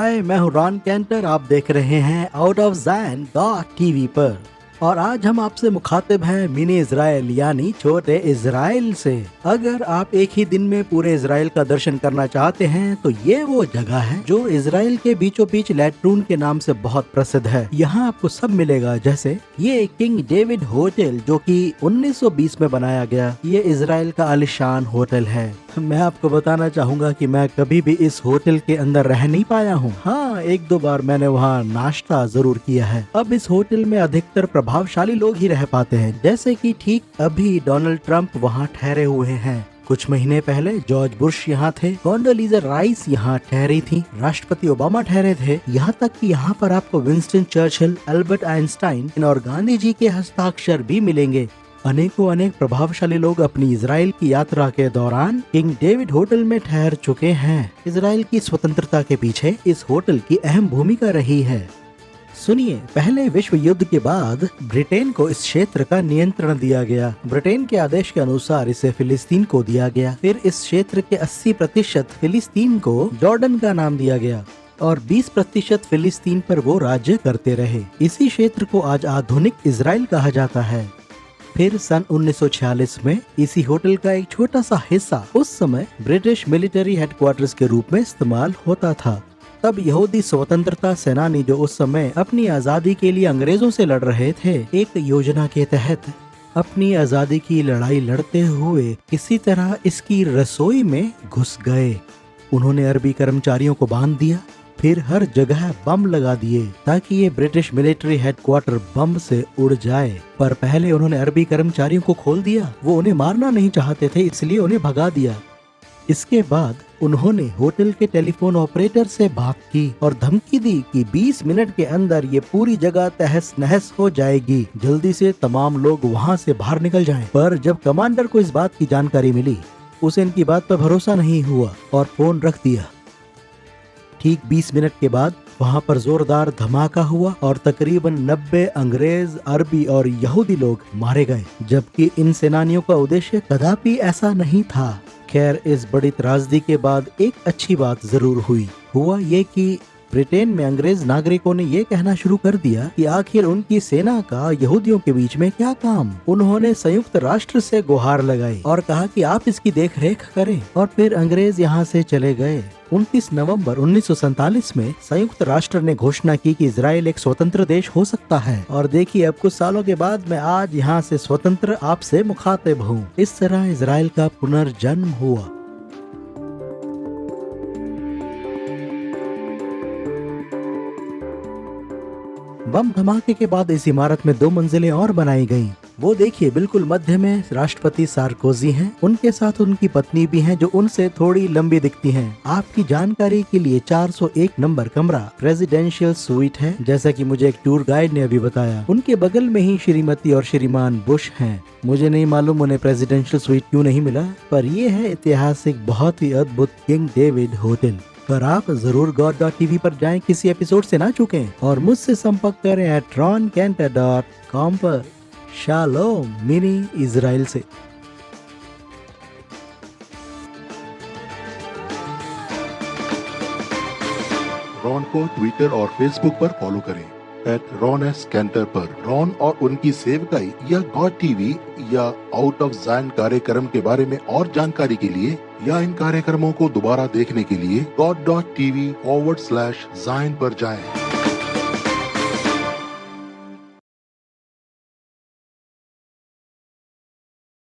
हाय, मैं हूँ Ron canter. आप देख रहे हैं आउट ऑफ ज़ायन टीवी पर और आज हम आपसे मुखातिब हैं मिनी इजराइल यानी छोटे इजराइल से। अगर आप एक ही दिन में पूरे इजराइल का दर्शन करना चाहते हैं तो ये वो जगह है जो इजराइल के बीचों बीच लैट्रून के नाम से बहुत प्रसिद्ध है। यहाँ आपको सब मिलेगा, जैसे ये किंग डेविड होटल जो कि 1920 में बनाया गया। ये इजराइल का आलिशान होटल है। मैं आपको बताना चाहूंगा कि मैं कभी भी इस होटल के अंदर रह नहीं पाया हूँ। हाँ, एक दो बार मैंने वहाँ नाश्ता जरूर किया है। अब इस होटल में अधिकतर प्रभावशाली लोग ही रह पाते हैं, जैसे कि ठीक अभी डोनाल्ड ट्रंप वहाँ ठहरे हुए हैं। कुछ महीने पहले जॉर्ज बुश यहाँ थे, कॉन्डोलीजा राइस यहाँ ठहरी थी, राष्ट्रपति ओबामा ठहरे थे। यहाँ तक कि यहाँ पर आपको विंस्टन चर्चिल, अल्बर्ट आइंस्टाइन और गांधी जी के हस्ताक्षर भी मिलेंगे। अनेक प्रभावशाली लोग अपनी इजराइल की यात्रा के दौरान किंग डेविड होटल में ठहर चुके हैं। इजराइल की स्वतंत्रता के पीछे इस होटल की अहम भूमिका रही है। सुनिए, पहले विश्व युद्ध के बाद ब्रिटेन को इस क्षेत्र का नियंत्रण दिया गया। ब्रिटेन के आदेश के अनुसार इसे फिलिस्तीन को दिया गया। फिर इस क्षेत्र के 80% फिलिस्तीन को जॉर्डन का नाम दिया गया और 20% फिलिस्तीन पर वो राज्य करते रहे। इसी क्षेत्र को आज आधुनिक इजराइल कहा जाता है। फिर सन 1946 में इसी होटल का एक छोटा सा हिस्सा उस समय ब्रिटिश मिलिट्री हेडक्वार्टर्स के रूप में इस्तेमाल होता था। तब यहूदी स्वतंत्रता सेनानी जो उस समय अपनी आजादी के लिए अंग्रेजों से लड़ रहे थे, एक योजना के तहत अपनी आजादी की लड़ाई लड़ते हुए किसी तरह इसकी रसोई में घुस गए। उन्होंने अरबी कर्मचारियों को बांध दिया, फिर हर जगह बम लगा दिए ताकि ये ब्रिटिश मिलिट्री हेडक्वार्टर बम से उड़ जाए। पर पहले उन्होंने अरबी कर्मचारियों को खोल दिया। वो उन्हें मारना नहीं चाहते थे, इसलिए उन्हें भगा दिया। इसके बाद उन्होंने होटल के टेलीफोन ऑपरेटर से बात की और धमकी दी कि 20 मिनट के अंदर ये पूरी जगह तहस नहस हो जाएगी, जल्दी से तमाम लोग वहाँ से बाहर निकल जाएं। पर जब कमांडर को इस बात की जानकारी मिली, उसे इनकी बात पर भरोसा नहीं हुआ और फोन रख दिया। ठीक 20 मिनट के बाद वहाँ पर जोरदार धमाका हुआ और तकरीबन 90 अंग्रेज, अरबी और यहूदी लोग मारे गए, जबकि इन सेनानियों का उद्देश्य कदापि ऐसा नहीं था। खैर, इस बड़ी त्रासदी के बाद एक अच्छी बात जरूर हुआ ये कि ब्रिटेन में अंग्रेज नागरिकों ने ये कहना शुरू कर दिया कि आखिर उनकी सेना का यहूदियों के बीच में क्या काम। उन्होंने संयुक्त राष्ट्र से गुहार लगाई और कहा कि आप इसकी देख रेख करें, और फिर अंग्रेज यहाँ से चले गए। 29 नवंबर 1947 में संयुक्त राष्ट्र ने घोषणा की कि इजराइल एक स्वतंत्र देश हो सकता है। और देखिए, अब कुछ सालों के बाद मैं आज यहाँ से स्वतंत्र आपसे मुखातिब हूँ। इस तरह इजराइल का पुनर्जन्म हुआ। बम धमाके के बाद इस इमारत में 2 मंजिलें और बनाई गईं। वो देखिए, बिल्कुल मध्य में राष्ट्रपति सार्कोजी हैं, उनके साथ उनकी पत्नी भी हैं जो उनसे थोड़ी लंबी दिखती हैं। आपकी जानकारी के लिए 401 नंबर कमरा प्रेसिडेंशियल स्वीट है, जैसा कि मुझे एक टूर गाइड ने अभी बताया। उनके बगल में ही श्रीमती और श्रीमान बुश हैं। मुझे नहीं मालूम उन्हें प्रेसिडेंशियल स्वीट क्यों नहीं मिला, पर ये है ऐतिहासिक बहुत ही अद्भुत किंग डेविड होटल। पर आप जरूर God.tv पर जाएं, किसी एपिसोड से ना चुकें, और मुझसे संपर्क करें @roncantor.com पर। शालोम मिनी इजराइल से। रॉन को ट्विटर और फेसबुक पर फॉलो करें @RonSCantor पर। रॉन और उनकी सेवकाई या God.tv या आउट ऑफ ज़ायन कार्यक्रम के बारे में और जानकारी के लिए या इन कार्यक्रमों को दोबारा देखने के लिए God.tv/Zayin पर जाएं।